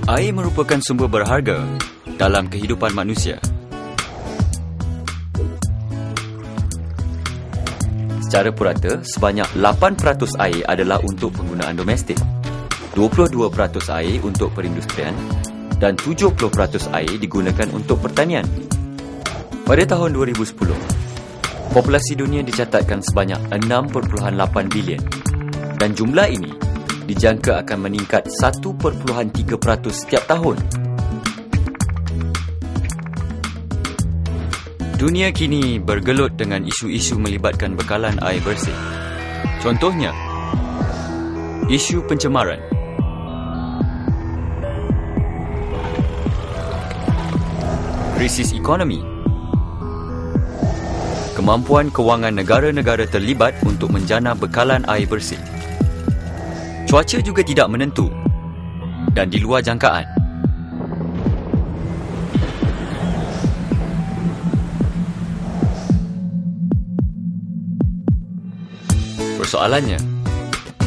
Air merupakan sumber berharga dalam kehidupan manusia. Secara purata, sebanyak 8% air adalah untuk penggunaan domestik, 22% air untuk perindustrian dan 70% air digunakan untuk pertanian. Pada tahun 2010, populasi dunia dicatatkan sebanyak 6.8 bilion dan jumlah ini dijangka akan meningkat 1.3% setiap tahun. Dunia kini bergelut dengan isu-isu melibatkan bekalan air bersih. Contohnya, isu pencemaran, krisis ekonomi, kemampuan kewangan negara-negara terlibat untuk menjana bekalan air bersih. Cuaca juga tidak menentu dan di luar jangkaan. Persoalannya,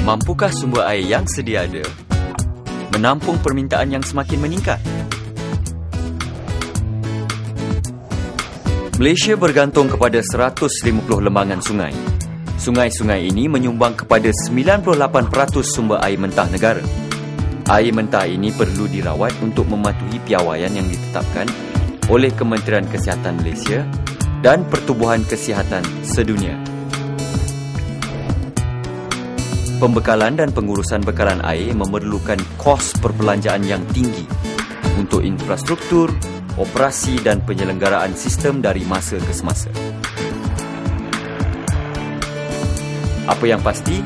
mampukah sumber air yang sedia ada menampung permintaan yang semakin meningkat? Malaysia bergantung kepada 150 lembangan sungai. Sungai-sungai ini menyumbang kepada 98% sumber air mentah negara. Air mentah ini perlu dirawat untuk mematuhi piawaian yang ditetapkan oleh Kementerian Kesihatan Malaysia dan Pertubuhan Kesihatan Sedunia. Pembekalan dan pengurusan bekalan air memerlukan kos perbelanjaan yang tinggi untuk infrastruktur, operasi dan penyelenggaraan sistem dari masa ke semasa. Apa yang pasti,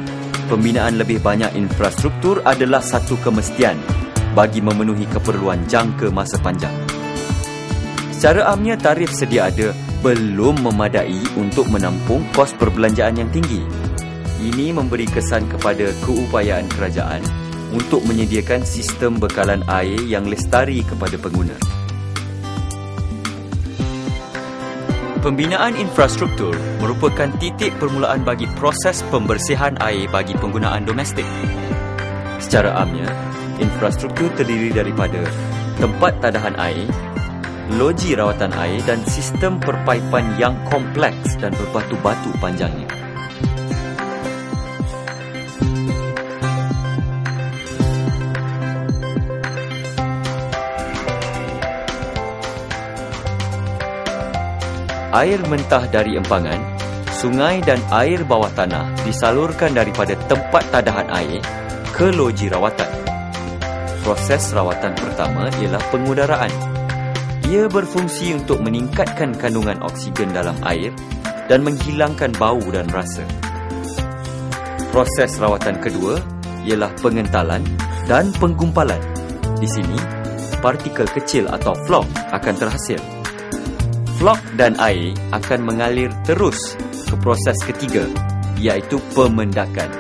pembinaan lebih banyak infrastruktur adalah satu kemestian bagi memenuhi keperluan jangka masa panjang. Secara amnya, tarif sedia ada belum memadai untuk menampung kos perbelanjaan yang tinggi. Ini memberi kesan kepada keupayaan kerajaan untuk menyediakan sistem bekalan air yang lestari kepada pengguna. Pembinaan infrastruktur merupakan titik permulaan bagi proses pembersihan air bagi penggunaan domestik. Secara amnya, infrastruktur terdiri daripada tempat tadahan air, loji rawatan air dan sistem perpaipan yang kompleks dan berbatu-batu panjangnya. Air mentah dari empangan, sungai dan air bawah tanah disalurkan daripada tempat tadahan air ke loji rawatan. Proses rawatan pertama ialah pengudaraan. Ia berfungsi untuk meningkatkan kandungan oksigen dalam air dan menghilangkan bau dan rasa. Proses rawatan kedua ialah pengentalan dan penggumpalan. Di sini, partikel kecil atau flok akan terhasil. Flok dan air akan mengalir terus ke proses ketiga, iaitu pemendakan.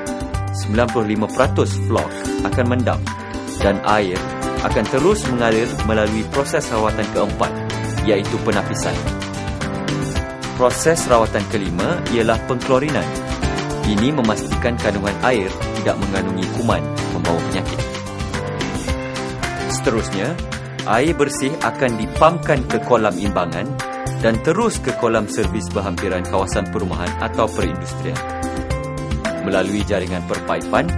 95% flok akan mendam dan air akan terus mengalir melalui proses rawatan keempat, iaitu penapisan. Proses rawatan kelima ialah pengklorinan. Ini memastikan kandungan air tidak mengandungi kuman membawa penyakit. Seterusnya, air bersih akan dipampkan ke kolam imbangan dan terus ke kolam servis berhampiran kawasan perumahan atau perindustrian. Melalui jaringan perpaipan,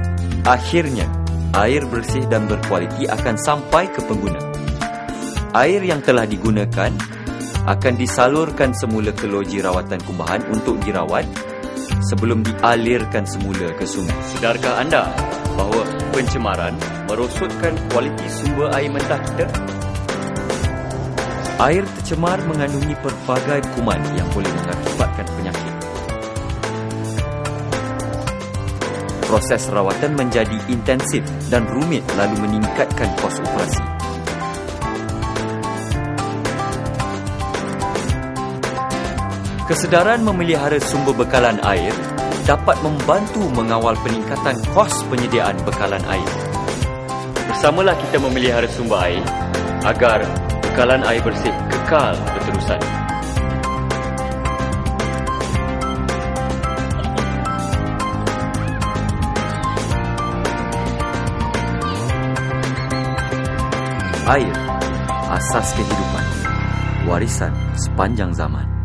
akhirnya air bersih dan berkualiti akan sampai ke pengguna. Air yang telah digunakan akan disalurkan semula ke loji rawatan kumbahan untuk dirawat sebelum dialirkan semula ke sungai. Sedarkah anda bahawa pencemaran merosotkan kualiti sumber air mentah kita? Air tercemar mengandungi pelbagai kuman yang boleh mengakibatkan penyakit. Proses rawatan menjadi intensif dan rumit lalu meningkatkan kos operasi. Kesedaran memelihara sumber bekalan air dapat membantu mengawal peningkatan kos penyediaan bekalan air. Bersamalah kita memelihara sumber air agar bekalan air bersih kekal berterusan. Air, asas kehidupan, warisan sepanjang zaman.